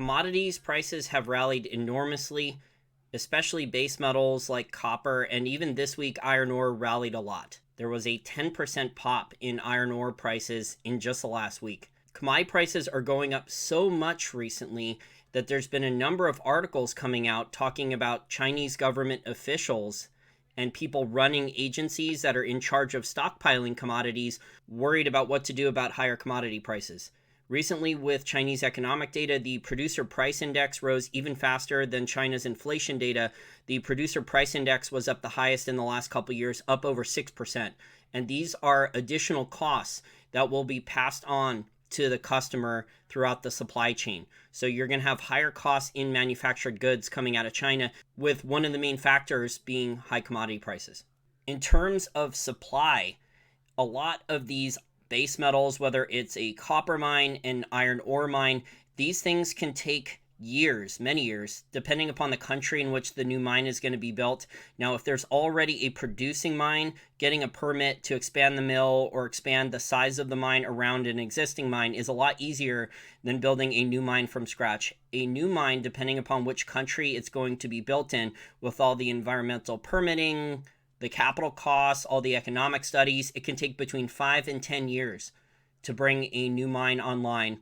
Commodities prices have rallied enormously, especially base metals like copper, and even this week iron ore rallied a lot. There was a 10% pop in iron ore prices in just the last week. Commodity prices are going up so much recently that there's been a number of articles coming out talking about Chinese government officials and people running agencies that are in charge of stockpiling commodities worried about what to do about higher commodity prices. Recently, with Chinese economic data, the producer price index rose even faster than China's inflation data. The producer price index was up the highest in the last couple of years, up over 6%. And these are additional costs that will be passed on to the customer throughout the supply chain. So you're going to have higher costs in manufactured goods coming out of China, with one of the main factors being high commodity prices. In terms of supply, a lot of these base metals, whether it's a copper mine, an iron ore mine, these things can take years, many years, depending upon the country in which the new mine is going to be built. Now, if there's already a producing mine, getting a permit to expand the mill or expand the size of the mine around an existing mine is a lot easier than building a new mine from scratch. A new mine, depending upon which country it's going to be built in, with all the environmental permitting, the capital costs, all the economic studies, it can take between 5 and 10 years to bring a new mine online.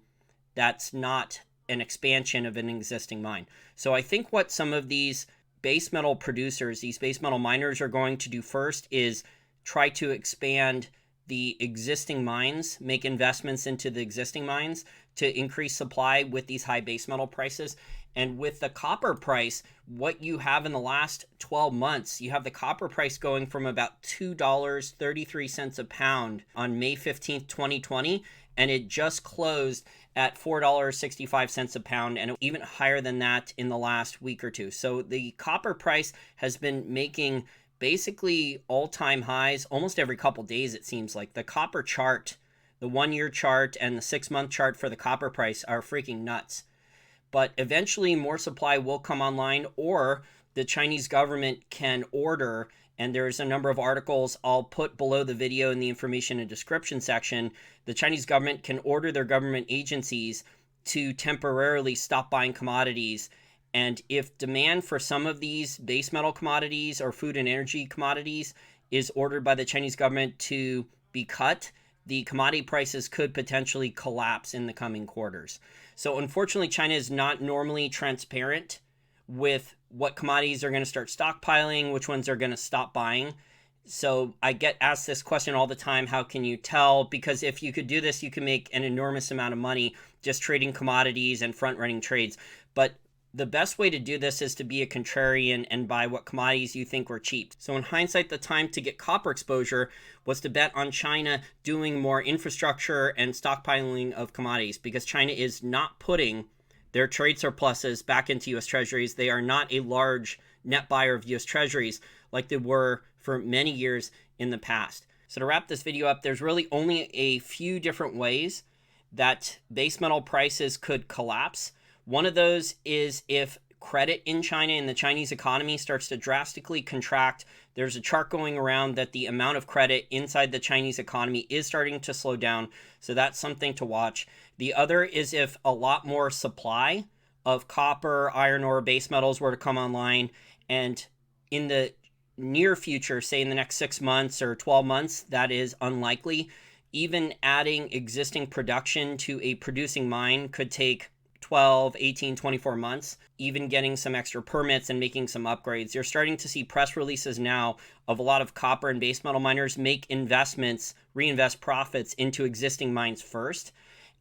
That's not an expansion of an existing mine. So I think what some of these base metal producers, these base metal miners are going to do first is try to expand the existing mines, make investments into the existing mines to increase supply with these high base metal prices. And with the copper price, what you have in the last 12 months, you have the copper price going from about $2.33 a pound on May 15th, 2020, and it just closed at $4.65 a pound, and even higher than that in the last week or two. So the copper price has been making basically all-time highs almost every couple days, it seems like. The copper chart, the 1-year chart and the 6-month chart for the copper price are freaking nuts. But eventually more supply will come online, or the Chinese government can order, and there's a number of articles I'll put below the video in the information and description section. The Chinese government can order their government agencies to temporarily stop buying commodities. And if demand for some of these base metal commodities or food and energy commodities is ordered by the Chinese government to be cut, the commodity prices could potentially collapse in the coming quarters. So unfortunately, China is not normally transparent with what commodities are going to start stockpiling, which ones are going to stop buying. So I get asked this question all the time, how can you tell? Because if you could do this, you can make an enormous amount of money just trading commodities and front-running trades. But the best way to do this is to be a contrarian and buy what commodities you think were cheap. So in hindsight, the time to get copper exposure was to bet on China doing more infrastructure and stockpiling of commodities, because China is not putting their trade surpluses back into U.S. Treasuries. They are not a large net buyer of U.S. Treasuries like they were for many years in the past. So to wrap this video up, there's really only a few different ways that base metal prices could collapse. One of those is if credit in China and the Chinese economy starts to drastically contract. There's a chart going around that the amount of credit inside the Chinese economy is starting to slow down. So that's something to watch. The other is if a lot more supply of copper, iron ore, base metals were to come online, and in the near future, say in the next 6 months or 12 months, that is unlikely. Even adding existing production to a producing mine could take 12, 18, 24 months, even getting some extra permits and making some upgrades. You're starting to see press releases now of a lot of copper and base metal miners make investments, reinvest profits into existing mines first,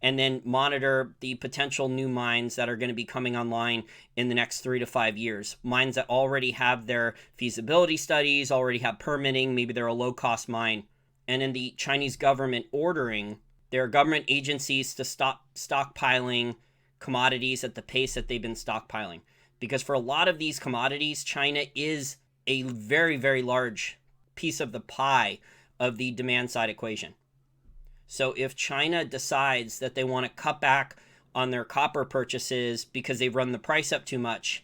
and then monitor the potential new mines that are going to be coming online in the next 3 to 5 years. Mines that already have their feasibility studies, already have permitting, maybe they're a low-cost mine. And in the Chinese government ordering their government agencies to stop stockpiling commodities at the pace that they've been stockpiling. Because for a lot of these commodities, China is a very, very large piece of the pie of the demand side equation. So if China decides that they want to cut back on their copper purchases because they've run the price up too much,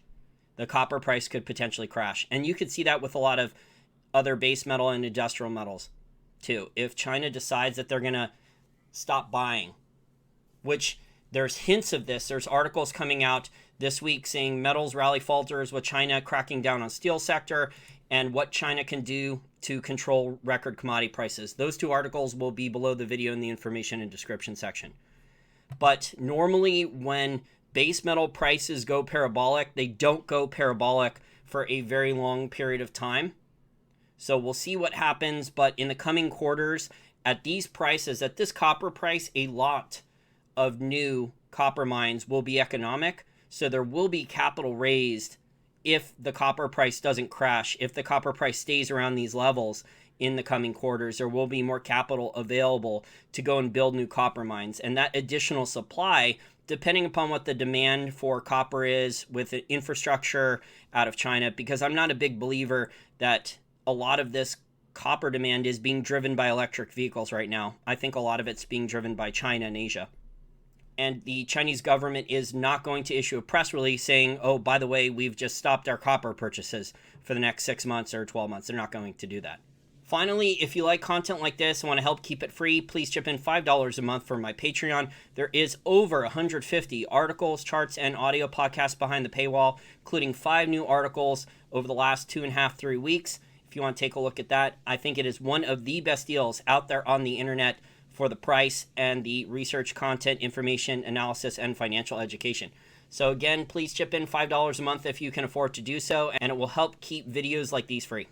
the copper price could potentially crash. And you could see that with a lot of other base metal and industrial metals too. If China decides that they're going to stop buying, which There's hints of this. There's articles coming out this week saying metals rally falters with China cracking down on steel sector and what China can do to control record commodity prices. Those two articles will be below the video in the information and description section. But normally when base metal prices go parabolic, they don't go parabolic for a very long period of time. So we'll see what happens, but in the coming quarters, at these prices, at this copper price, a lot of new copper mines will be economic. So there will be capital raised if the copper price doesn't crash. If the copper price stays around these levels in the coming quarters, there will be more capital available to go and build new copper mines. And that additional supply, depending upon what the demand for copper is with infrastructure out of China, because I'm not a big believer that a lot of this copper demand is being driven by electric vehicles right now. I think a lot of it's being driven by China and Asia. And the Chinese government is not going to issue a press release saying, oh, by the way, we've just stopped our copper purchases for the next 6 months or 12 months. They're not going to do that. Finally, if you like content like this and want to help keep it free, please chip in $5 a month for my Patreon. There is over 150 articles, charts, and audio podcasts behind the paywall, including 5 new articles over the last 2.5, 3 weeks. If you want to take a look at that, I think it is one of the best deals out there on the internet for the price and the research, content, information, analysis, and financial education. So again, please chip in $5 a month if you can afford to do so, and it will help keep videos like these free.